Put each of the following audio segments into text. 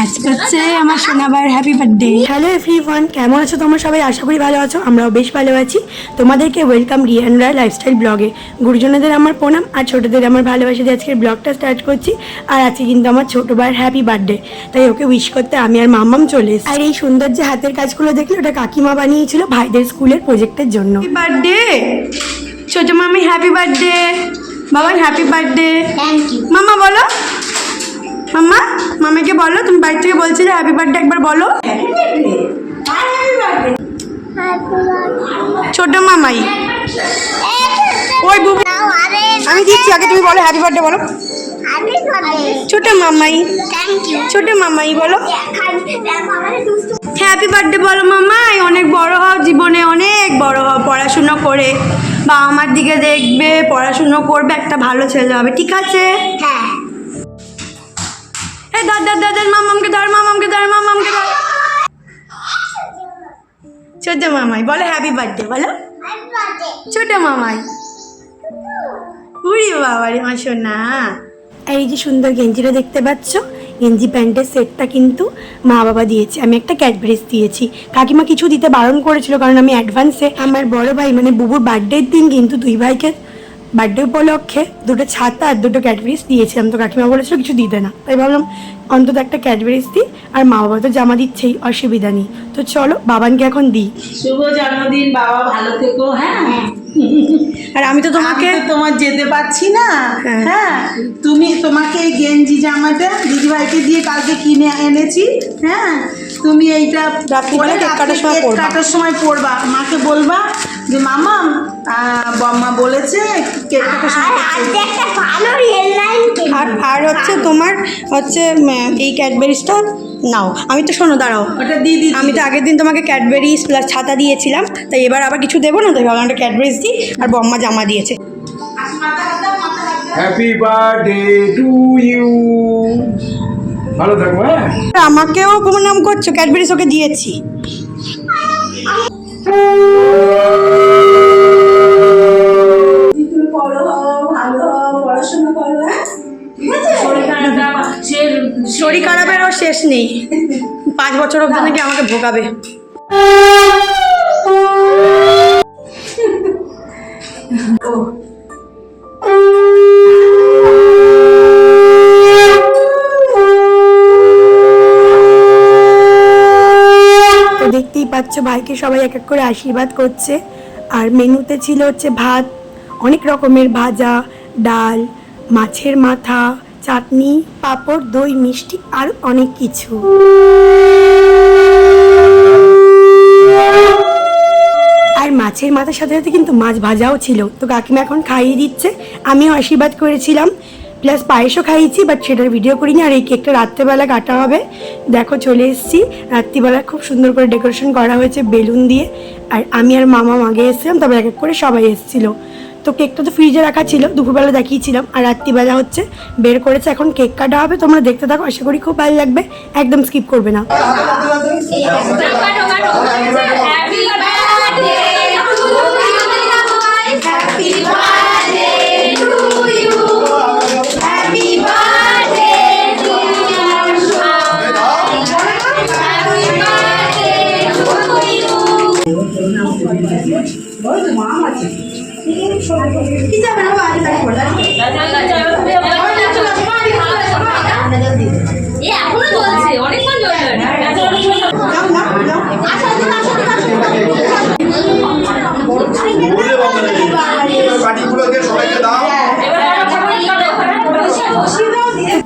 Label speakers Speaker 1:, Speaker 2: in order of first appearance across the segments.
Speaker 1: আজকে হচ্ছে আমার সোনাবার হ্যাপি বার্থডে। হ্যালো এভরিওয়ান, কেমন আছো তোমরা সবাই? আশা করি ভালো আছো, আমরাও বেশ ভালো আছি। তোমাদেরকে ওয়েলকাম রিয়ান রায় লাইফস্টাইল ব্লগে। গুরুজনদের আমার প্রণাম আর ছোটদের আমার ভালোবাসা দিয়ে আজকের ব্লগটা স্টার্ট করছি। আর আজকে কিন্তু আমার ছোট ভাইয়ের হ্যাপি বার্থডে, তাই ওকে উইশ করতে আমি আর মাম্মাম চলে এসেছি। আর এই সুন্দর যে হাতের কাজগুলো দেখলে ওটা কাকিমা বানিয়েছিল ভাইদের স্কুলের প্রজেক্টের জন্য। বার্থডে ছোট মামি, হ্যাপি বার্থডে। বাবা হ্যাপি বার্থডে। মাম্মা বলো, মাম্মা মামাকে বলো, তুমি বাড়ি থেকে বলছিলে হ্যাপি বার্থডে, একবার বলো। ছোট মামাই ওই বুবু, আমি দিচ্ছি আগে, তুমি বলো হ্যাপি বার্থডে বলো। ছোট মামাই, ছোট মামাই বলো হ্যাপি বার্থডে বলো। মামাই অনেক বড় হও, জীবনে অনেক বড় হও, পড়াশুনো করে বা আমার দিকে দেখবে, পড়াশুনো করবে, একটা ভালো ছেলে হবে, ঠিক আছে? হ্যাঁ। মামামকে ধর, মামামকে ধর, মামামকে ধর। ছোট মামাই বলো হ্যাপি বার্থডে বলো। ছোট মামাই, উড়ি বাবারে আমার সোনা। এই যে সুন্দর গেঞ্জিটা দেখতে পাচ্ছ, গেঞ্জি প্যান্টের সেটটা কিন্তু মা বাবা দিয়েছে, আমি একটা ক্যাডবেরিজ দিয়েছি। কাকিমা কিছু দিতে বারণ করেছিল, কারণ আমি অ্যাডভান্সে আমার বড় ভাই মানে বুবুর বার্থডের দিন কিন্তু দুই ভাইকে বার্থডে উপলক্ষে দুটো ছাতা আর দুটো ক্যাডবেরিজ দিয়েছিলাম। তো কাকিমা বলেছিল কিছু দিতে না, তাই ভাবলাম অন্তত একটা ক্যাডবেরিজ দিই। আর মা বাবা তো জামা দিচ্ছেই, অসুবিধা নেই। তো চলো বাবানকে এখন দিই।
Speaker 2: শুভ জন্মদিন বাবা, ভালো থেকো। হ্যাঁ,
Speaker 1: আর আমি তো তোমাকে
Speaker 2: তোমার যেতে পারছি না। হ্যাঁ, তুমি তোমাকে এই গেঞ্জি জামাটা দিদিভাইকে দিয়ে কালকে কিনে এনেছি। হ্যাঁ, তুমি এইটা
Speaker 1: রাত্রিবেলা কেক কাটার সময়
Speaker 2: পরবা। মাকে বলবা যে মামা বম্মা বলেছে কেক কাটার সময়।
Speaker 1: আর হচ্ছে তোমার হচ্ছে এই ক্যাডবেরিজটা নাও। আমি তো শোনো দাঁড়াও,
Speaker 2: ওটা দিদি,
Speaker 1: আমি তো আগের দিন তোমাকে ক্যাডবেরিজ প্লাস ছাতা দিয়েছিলাম, তাই এবার আবার কিছু দেবো না, তাই ভাবলাম একটা ক্যাডবেরিজ দিই। আর বম্মা জামা দিয়েছে।
Speaker 3: হ্যাপি বার্থডে টু ইউ, ভালো থাকো। হ্যাঁ,
Speaker 1: আমাকেও প্রণাম করছো, ক্যাডবেরিজ ওকে দিয়েছি। শরীর খারাপেরও শেষ নেই, 5 বছর অব্দি নাকি আমাকে ভোগাবে। দেখতেই পাচ্ছ ভাইকে সবাই এক এক করে আশীর্বাদ করছে। আর মেনুতে ছিল হচ্ছে ভাত, অনেক রকমের ভাজা, ডাল, মাছের মাথা, চাটনি, পাঁপড়, দই, মিষ্টি আর অনেক কিছু। আর মাছের মাথার সাথে সাথে কিন্তু মাছ ভাজাও ছিল। তো কাকিমা এখন খাইয়ে দিচ্ছে, আমিও আশীর্বাদ করেছিলাম, প্লাস পায়েসও খাইয়েছি, বাট সেটার ভিডিও করিনি। আর এই কেকটা রাত্রেবেলা কাটা হবে। দেখো চলে এসেছি, রাত্রিবেলা খুব সুন্দর করে ডেকোরেশন করা হয়েছে বেলুন দিয়ে। আর আমি আর মামা আগে এসেছিলাম, তবে এক এক করে সবাই এসেছিলো। তো কেকটা তো ফ্রিজে রাখা ছিল, দুপুরবেলা দেখিয়েছিলাম, আর রাত্রিবেলা হচ্ছে বের করেছে। এখন কেক কাটা হবে, তোমরা দেখতে থাকো, আশা করি খুব ভালো লাগবে, একদম স্কিপ করবে না।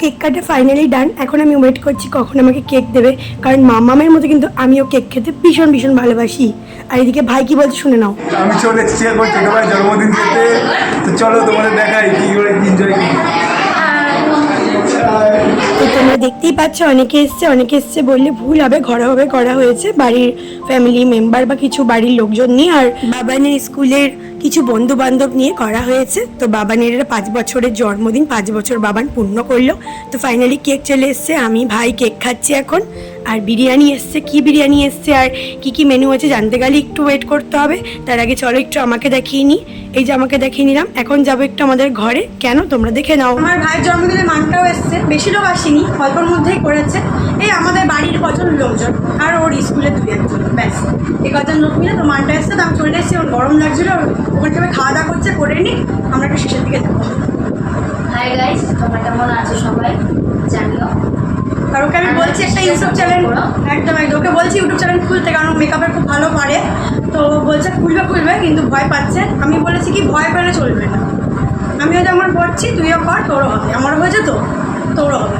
Speaker 1: কেক কাটা ফাইনালি ডান। এখন আমি ওয়েট করছি কখন আমাকে কেক দেবে, কারণ মামামের মতো কিন্তু আমিও কেক খেতে ভীষণ ভীষণ ভালোবাসি। আর এদিকে ভাই কি বলছে শুনে নাও।
Speaker 3: আমি চলে এসেছি এখন ছোট ভাই জন্মদিন খেতে, তো চলো তোমাদের দেখাই কি করে এনজয় করি।
Speaker 1: তো তোমরা দেখতেই পাচ্ছ অনেকে এসছে বললে ভুল হবে, ঘরোয়াভাবে করা হয়েছে, বাড়ির ফ্যামিলি মেম্বার বা কিছু বাড়ির লোকজন নিয়ে আর বাবানের স্কুলের কিছু বন্ধু বান্ধব নিয়ে করা হয়েছে। তো বাবানের 5 বছরের জন্মদিন, 5 বছর বাবান পূর্ণ করলো। তো ফাইনালি কেক চলে এসছে, আমি ভাই কেক খাচ্ছি এখন। আর বিরিয়ানি এসছে, কি বিরিয়ানি এসছে আর কি কি মেনু আছে জানতে গেলে একটু ওয়েট করতে হবে। তার আগে চলো একটু আমাকে দেখিয়ে নিই। এই যে আমাকে দেখিয়ে নিলাম, এখন যাবো একটু আমাদের ঘরে। কেন তোমরা দেখে নাও। আমার ভাইয়ের জন্মদিনে মানটাও এসছে, বেশি লোক আসেনি, অল্পর মধ্যেই করেছে। এই আমাদের বাড়ির কজন লোকজন আর ওর স্কুলে 2-1 ব্যাস, এই কজন লোক মিলে তো মানটা এসছে। তো আমি চলে এসেছি, ওর গরম লাগছিল, ওখান থেকে খাওয়া দাওয়া করছে, করে নিই, আমরা একটু শেষের দিকে যাবো।
Speaker 4: হাই গাইস, তোমরা কেমন আছো সবাই জানিও।
Speaker 1: আর ওকে আমি বলছি একটা ইউটিউব চ্যানেল, একদম ওকে বলছি ইউটিউব চ্যানেল খুলতে, কারণ মেকআপের খুব ভালো পারে। তো বলছে খুলবে কিন্তু ভয় পাচ্ছে। আমি বলেছি কি ভয় পেলে চলবে না, আমিও যেমন করছি তুইও কর, তোরও হবে, আমারও হয়েছে তো তোরও হবে।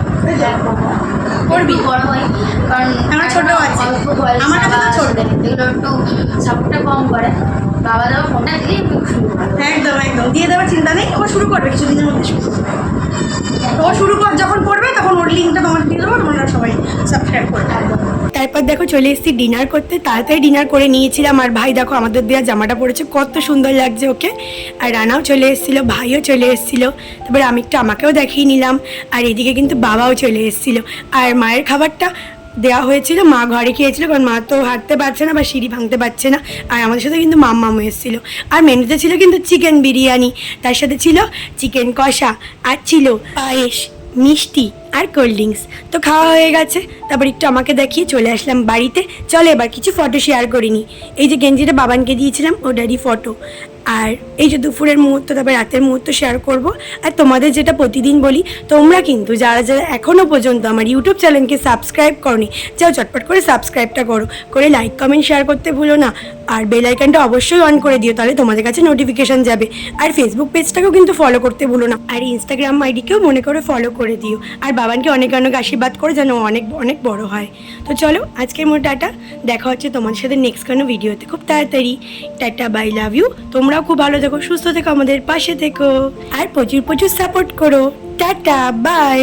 Speaker 4: করবি বড় হয়, কারণ
Speaker 1: আমার ছোট আছে,
Speaker 4: অল্প বয়স,
Speaker 1: আমার কাছে তো ছোট।
Speaker 4: এগুলো একটু সাপোর্টটা কম করে। বাবা দাবা ফোনটা দিলেই একটু শুরু করে।
Speaker 1: একদম দিয়ে দেওয়ার চিন্তা নেই, ও শুরু করবে কিছুদিনের মধ্যে শুরু করবে। ও শুরু কর, যখন করবে তখন ওর লিঙ্কটা তোমার দিয়ে দেবো, তোমরা সবাই সাবস্ক্রাইব করবে। তারপর দেখো চলে এসেছি ডিনার করতে, তাড়াতাড়ি ডিনার করে নিয়েছিলাম। আর ভাই দেখো আমাদের দেওয়া জামাটা পরেছে, কত সুন্দর লাগছে ওকে। আর রানাও চলে এসেছিলো, ভাইও চলে এসেছিলো। তারপরে আমি একটু আমাকেও দেখিয়ে নিলাম। আর এদিকে কিন্তু বাবাও চলে এসেছিলো। আর মায়ের খাবারটা দেওয়া হয়েছিল, মা ঘরে খেয়েছিল, কারণ মা তো হাঁটতে পারছে না বা সিঁড়ি ভাঙতে পারছে না। আর আমাদের সাথে কিন্তু মাম্মামও এসেছিলো। আর মেনুতে ছিল কিন্তু চিকেন বিরিয়ানি, তার সাথে ছিল চিকেন কষা, আর ছিল পায়েস, মিষ্টি আর কোল্ড ড্রিঙ্কস। তো খাওয়া হয়ে গেছে, তারপর একটু আমাকে দেখিয়ে চলে আসলাম বাড়িতে। চলো এবার কিছু ফটো শেয়ার করিনি। এই যে গেঞ্জিটা বাবানকে দিয়েছিলাম, ওটারই ফটো। আর এই যে দুপুরের মুহূর্ত, তারপর রাতের মুহূর্ত শেয়ার করব। আর তোমাদের যেটা প্রতিদিন বলি, তোমরা কিন্তু যারা যারা এখনও পর্যন্ত আমার ইউটিউব চ্যানেলকে সাবস্ক্রাইব করনি, যাও চটপট করে সাবস্ক্রাইবটা করে লাইক কমেন্ট শেয়ার করতে ভুলো না। আর বেল আইকনটা অবশ্যই অন করে দিও, তাহলে তোমাদের কাছে নোটিফিকেশন যাবে। আর ফেসবুক পেজটাকেও কিন্তু ফলো করতে ভুলো না। আর ইনস্টাগ্রাম আইডিকেও মনে করে ফলো করে দিও। আর বাবানকে অনেক অনেক আশীর্বাদ করে যেন অনেক অনেক বড় হয়। তো চলো আজকের মতো টাটা, দেখা হচ্ছে তোমাদের সাথে নেক্সট কোনো ভিডিওতে খুব তাড়াতাড়ি। Tata, bye, love you. তোমরাও খুব ভালো থেকো, সুস্থ থেকো, আমাদের পাশে থেকো, আর প্রচুর প্রচুর সাপোর্ট করো। Tata, by.